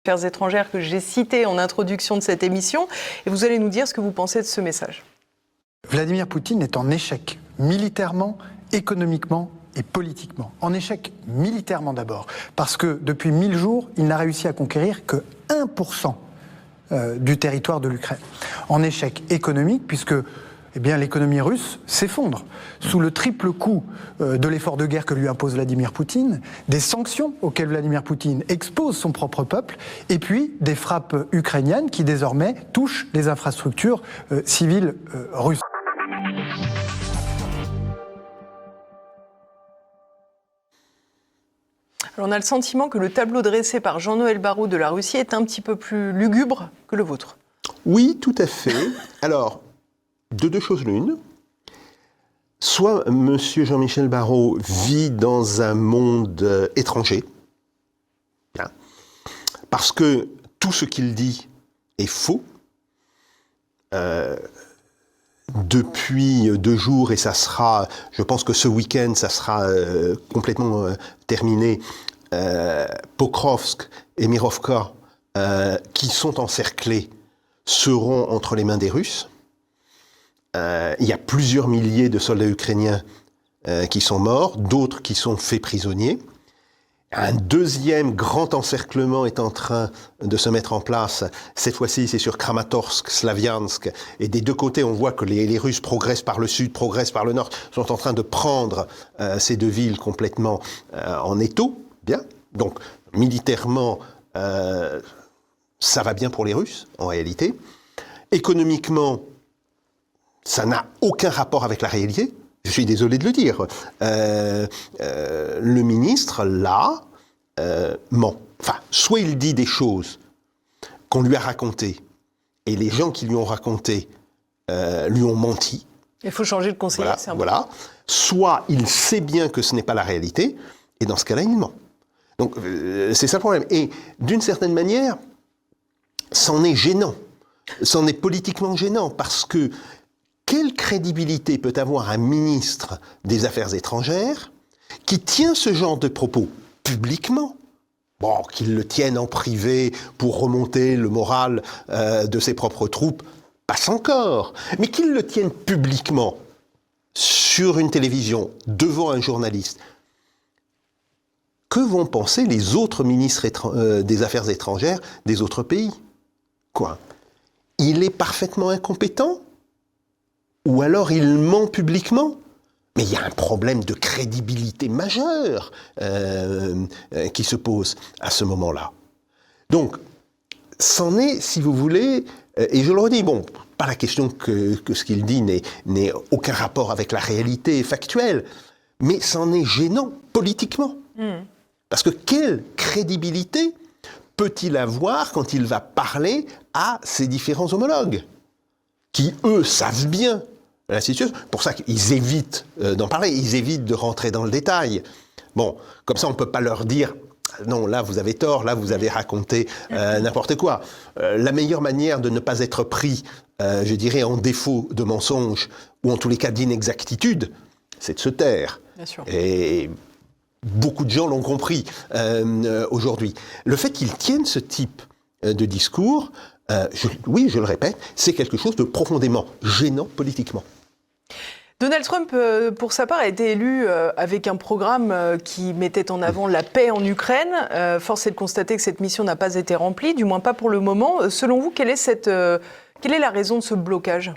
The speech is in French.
Affaires étrangères que j'ai cité en introduction de cette émission. Et vous allez nous dire ce que vous pensez de ce message. Vladimir Poutine est en échec, militairement, économiquement et politiquement. En échec militairement d'abord, parce que depuis 1000 jours, il n'a réussi à conquérir que 1% du territoire de l'Ukraine. En échec économique, puisque l'économie russe s'effondre sous le triple coup de l'effort de guerre que lui impose Vladimir Poutine, des sanctions auxquelles Vladimir Poutine expose son propre peuple, et puis des frappes ukrainiennes qui désormais touchent les infrastructures civiles russes. Alors on a le sentiment que le tableau dressé par Jean-Noël Barrot de la Russie est un petit peu plus lugubre que le vôtre. Oui, tout à fait. Alors, de deux choses l'une. Soit M. Jean-Michel Barrot vit dans un monde étranger, parce que tout ce qu'il dit est faux. Depuis 2 jours, et ça sera, je pense que ce week-end, ça sera complètement terminé, Pokrovsk et Mirovka, qui sont encerclés, seront entre les mains des Russes. Il y a plusieurs milliers de soldats ukrainiens qui sont morts, d'autres qui sont faits prisonniers. Un deuxième grand encerclement est en train de se mettre en place. Cette fois-ci, c'est sur Kramatorsk, Slaviansk. Et des deux côtés, on voit que les Russes progressent par le sud, progressent par le nord, sont en train de prendre ces deux villes complètement en étau. Bien. Donc, militairement, ça va bien pour les Russes, en réalité. Économiquement, ça n'a aucun rapport avec la réalité. Je suis désolé de le dire. Le ministre, là, ment. Enfin, soit il dit des choses qu'on lui a racontées, et les gens qui lui ont raconté lui ont menti. Il faut changer de conseiller, voilà, c'est important. Voilà. Soit il sait bien que ce n'est pas la réalité, et dans ce cas-là, il ment. Donc, c'est ça le problème. Et d'une certaine manière, c'en est gênant. C'en est politiquement gênant, parce que quelle crédibilité peut avoir un ministre des Affaires étrangères qui tient ce genre de propos publiquement? Bon, qu'il le tienne en privé pour remonter le moral de ses propres troupes, passe encore. Mais qu'il le tienne publiquement sur une télévision, devant un journaliste. Que vont penser les autres ministres des Affaires étrangères des autres pays? Quoi? Il est parfaitement incompétent? Ou alors il ment publiquement? Mais il y a un problème de crédibilité majeur qui se pose à ce moment-là. Donc, c'en est, si vous voulez, et je le redis, bon, pas la question que ce qu'il dit n'ait aucun rapport avec la réalité factuelle, mais c'en est gênant politiquement. Parce que quelle crédibilité peut-il avoir quand il va parler à ses différents homologues, qui, eux, savent bien la situation. Pour ça qu'ils évitent d'en parler, ils évitent de rentrer dans le détail. Bon, comme ça, on ne peut pas leur dire « Non, là, vous avez tort, là, vous avez raconté n'importe quoi ». La meilleure manière de ne pas être pris, je dirais, en défaut de mensonge, ou en tous les cas d'inexactitude, c'est de se taire. Bien sûr. Et beaucoup de gens l'ont compris aujourd'hui. Le fait qu'ils tiennent ce type de discours, oui, je le répète, c'est quelque chose de profondément gênant politiquement. Donald Trump, pour sa part, a été élu avec un programme qui mettait en avant la paix en Ukraine. Force est de constater que cette mission n'a pas été remplie, du moins pas pour le moment. Selon vous, quelle est la raison de ce blocage ?